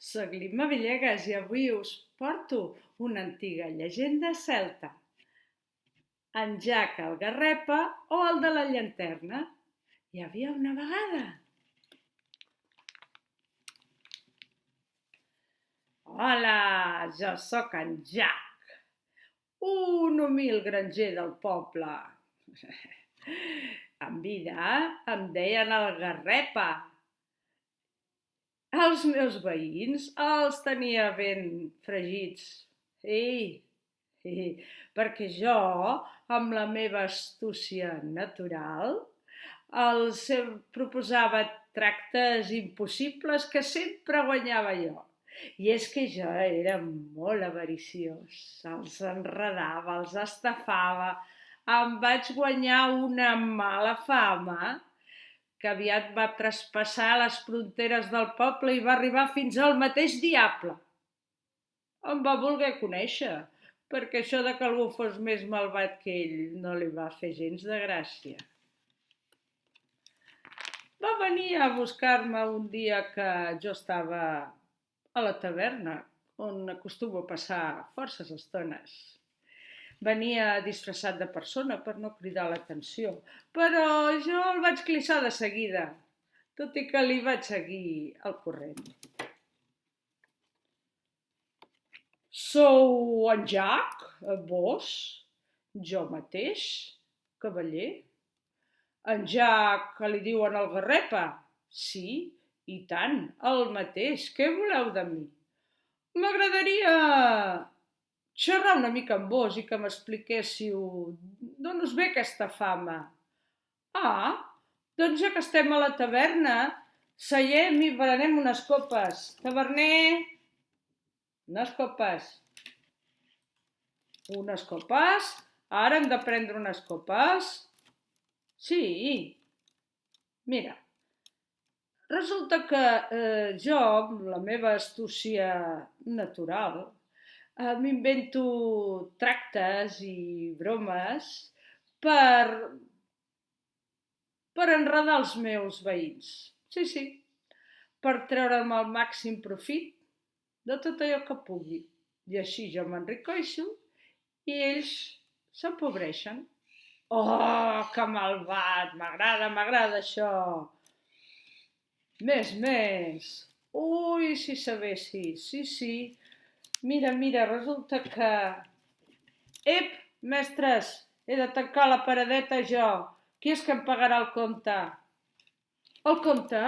Soc l'Imma Villegas i avui us porto una antiga llegenda celta. En Jack el Garrepa o el de la llanterna. Hi havia una vegada. Hola, jo sóc en Jack, un humil granger del poble. En vida em deien el Garrepa. Els meus veïns els tenia ben fregits. Ei, perquè jo, amb la meva astúcia natural, els proposava tractes impossibles que sempre guanyava jo. I és que jo era molt avariciós, els enredava, els estafava, em vaig guanyar una mala fama que aviat va traspassar les fronteres del poble i va arribar fins al mateix diable. Em va voler conèixer, perquè això de que algú fos més malvat que ell no li va fer gens de gràcia. Va venir a buscar-me un dia que jo estava a la taverna, on acostumo a passar forces estones. Venia disfressat de persona per no cridar l'atenció, però jo el vaig clissar de seguida, tot i que li vaig seguir el corrent. Sou en Jack, vós? Jo mateix, cavaller? En Jack, que li diuen el Garrepa? Sí, i tant, el mateix. Què voleu de mi? M'agradaria xerrar una mica amb vos i que m'expliquéssiu d'on us ve aquesta fama. Ah, doncs ja que estem a la taverna, seiem i berenem unes copes. Taverner, unes copes. Unes copes? Ara hem de prendre unes copes? Sí. Mira, resulta que jo, amb la meva astúcia natural, m'invento tractes i bromes per enredar els meus veïns. Sí, per treure'm el màxim profit de tot allò que pugui. I així jo m'enriqueixo i ells s'empobreixen. Oh, que malvat! M'agrada això! Més. Ui, si sabessis, sí. Mira, resulta que... Ep, mestres, he de tancar la paradeta jo. Qui és que em pagarà el compte? El compte?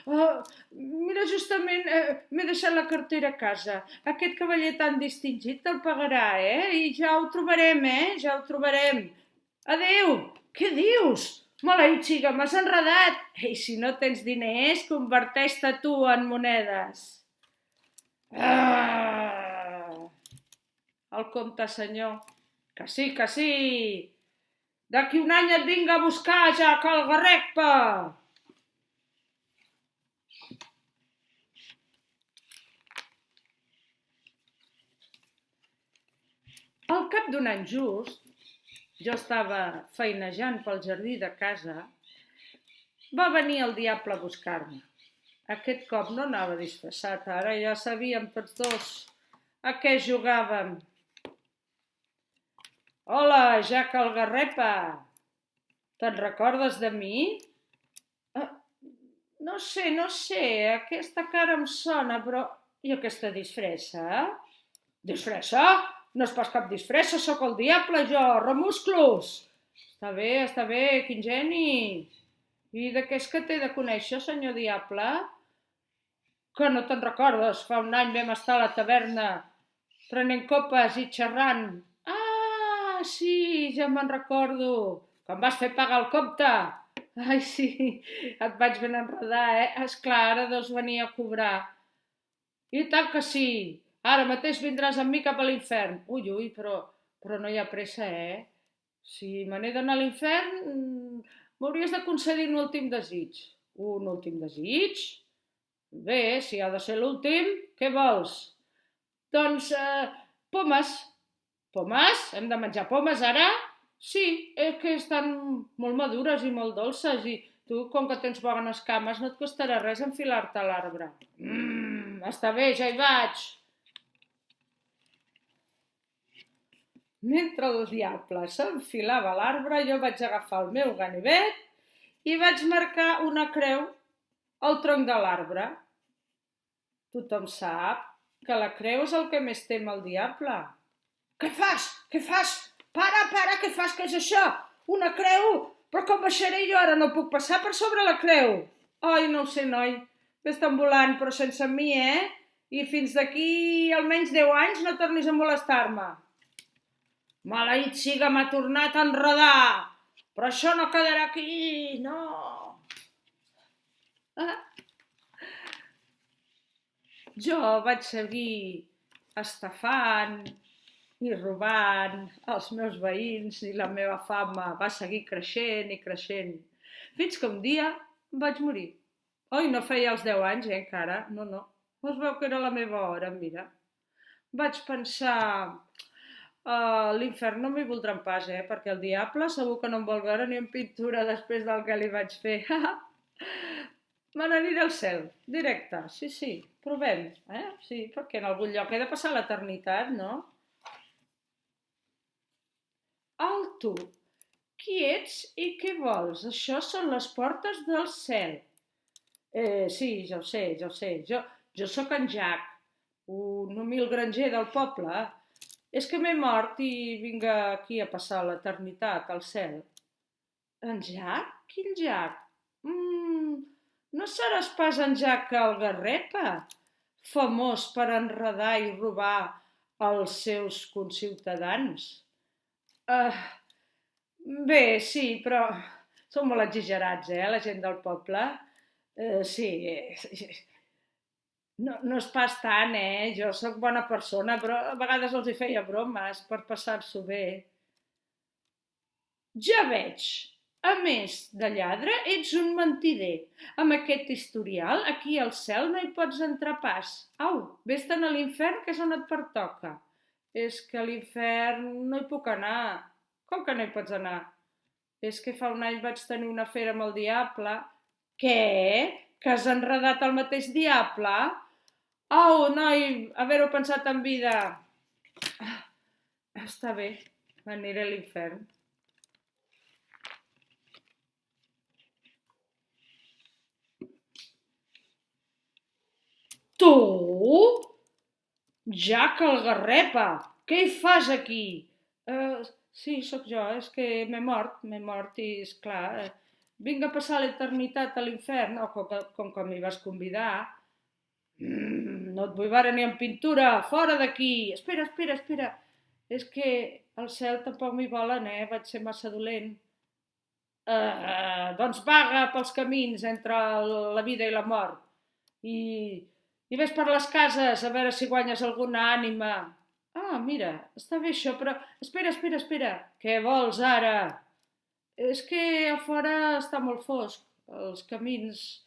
Mira, justament m'he deixat la cartera a casa. Aquest cavaller tan distingit te'l pagarà, I ja ho trobarem, Ja ho trobarem. Adéu! Què dius? Maleïtxiga, m'has enredat! Ei, si no tens diners, converteix-te tu en monedes. El compte, senyor. Que sí. D'aquí un any et vinc a buscar, Jack el Garrepa. Al cap d'un any just, jo estava feinejant pel jardí de casa, va venir el diable a buscar-me. Aquest cop no anava disfressat, ara ja sabíem tots dos a què jugàvem. Hola, Jack el Garrepa, te'n recordes de mi? No sé, aquesta cara em sona, però... I aquesta disfressa? Disfressa? No és pas cap disfressa, sóc el diable jo, remusclos! Està bé, quin geni! I de què és que t'he de conèixer, senyor diable? Que no te'n recordes? Fa un any vam estar a la taverna prenent copes i xerrant. Ah, sí, ja me'n recordo. Que em vas fer pagar el compte. Ai, sí, et vaig ben enredar, Esclar, ara deus venir a cobrar. I tant que sí. Ara mateix vindràs amb mi cap a l'infern. Ui, però no hi ha pressa, Si me n'he d'anar a l'infern, m'hauries de concedir un últim desig. Un últim desig? Bé, si ha de ser l'últim, què vols? Doncs, pomes. Pomes? Hem de menjar pomes ara? Sí, és que estan molt madures i molt dolces i Tu, com que tens bones cames, no et costarà res enfilar-te a l'arbre. Està bé, ja hi vaig. Mentre el diable s'enfilava a l'arbre, jo vaig agafar el meu ganivet i vaig marcar una creu al tronc de l'arbre. Tothom sap que la creu és el que més tem el diable. Què fas? Què fas? Para, què fas? Què és això? Una creu? Però com baixaré jo ara? No puc passar per sobre la creu. Ai, no ho sé, noi. Vés-te'n volant, però sense mi, I fins d'aquí almenys 10 anys no tornis a molestar-me. Maleït siga, m'ha tornat a enredar. Però això no quedarà aquí, no. Jo vaig seguir estafant i robant els meus veïns i la meva fama va seguir creixent i creixent. Fins que un dia vaig morir. Oi, no feia els 10 anys, encara. No. Es veu que era la meva hora, mira. Vaig pensar... l'infern no m'hi voldran pas, perquè el diable segur que no em vol veure ni en pintura després del que li vaig fer. Me n'aniré al cel, directe, sí, provem, Sí, perquè en algun lloc he de passar l'eternitat, no? Alto! Qui ets i què vols? Això són les portes del cel. Sí, ja ho sé. Jo sóc en Jack, un humil granger del poble. És que m'he mort i vinc aquí a passar l'eternitat al cel. En Jack? Quin Jack? No seràs pas en Jack el Garrepa? Famós per enredar i robar els seus conciutadans? Bé, sí, però són molt exagerats, la gent del poble. Sí, no és pas tant, Jo sóc bona persona, però a vegades els hi feia bromes per passar-s'ho bé. Ja veig. A més de lladre, ets un mentider. Amb aquest historial, aquí al cel no hi pots entrar pas. Au, vés-te'n a l'infern, que és on et pertoca. És que a l'infern no hi puc anar. Com que no hi pots anar? És que fa un any vaig tenir una fera amb el diable. Què? Que has enredat el mateix diable? Au, noi, haver-ho pensat en vida. Està bé, m'aniré a l'infern. Tu? Jack el Garrepa, què hi fas aquí? Sí, sóc jo, és que m'he mort i, esclar, vinc a passar l'eternitat a l'infern, com que m'hi vas convidar. No et vull veure ni en pintura, fora d'aquí! Espera, és que al cel tampoc m'hi volen, vaig ser massa dolent. Doncs vaga pels camins entre la vida i la mort i ves per les cases a veure si guanyes alguna ànima. Ah, mira, està bé això, però espera, què vols ara? És que a fora està molt fosc, els camins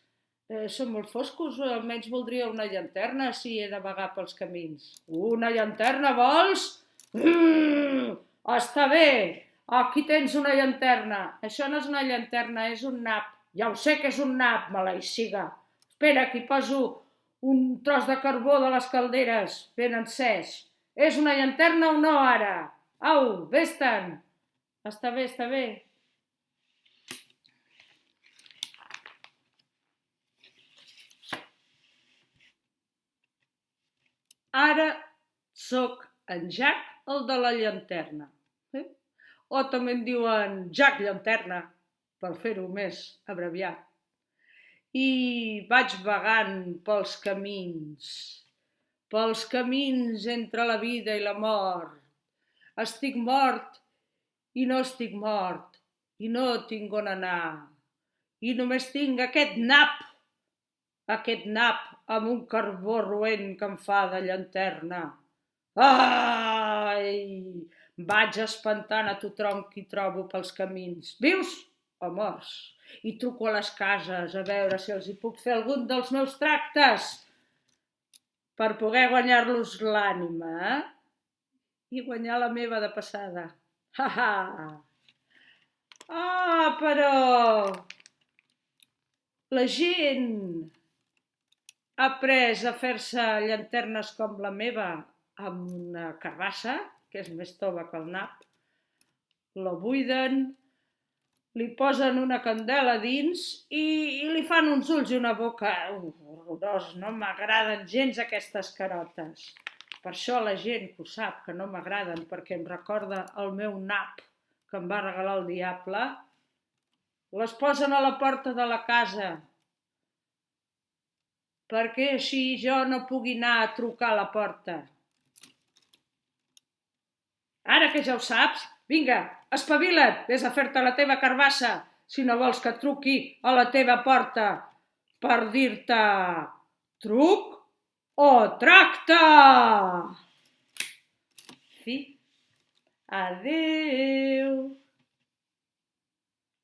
són molt foscos, almenys voldria una llanterna si he de vagar pels camins. Una llanterna vols? Està bé, aquí tens una llanterna. Això no és una llanterna, és un nap. Ja ho sé que és un nap, maleïssiga. Espera, que hi poso un tros de carbó de les calderes ben encès. És una llanterna o no, ara? Au, vés-te'n. Està bé. Ara sóc en Jack, el de la llanterna. O també en diuen Jack Llanterna, per fer-ho més abreviat. I vaig vagant pels camins entre la vida i la mort. Estic mort i no estic mort, i no tinc on anar. I només tinc aquest nap amb un carbó roent que em fa de llanterna. Ai! Vaig espantant a tothom qui trobo pels camins, vius o morts, i truco a les cases a veure si els hi puc fer algun dels meus tractes per poder guanyar-los l'ànima, i guanyar la meva de passada. Ah, però La gent ha après a fer-se llanternes com la meva amb una carbassa, que és més tova que el nap, la buiden, li posen una candela dins i li fan uns ulls i una boca horrorosos. No m'agraden gens aquestes carotes. Per això la gent que ho sap que no m'agraden, perquè em recorda el meu nap que em va regalar el diable, les posen a la porta de la casa perquè així jo no pugui anar a trucar a la porta. Ara que ja ho saps, vinga, espavila't, vés a fer-te la teva carbassa, si no vols que truqui a la teva porta per dir-te truc o tracte. Fi. Adéu.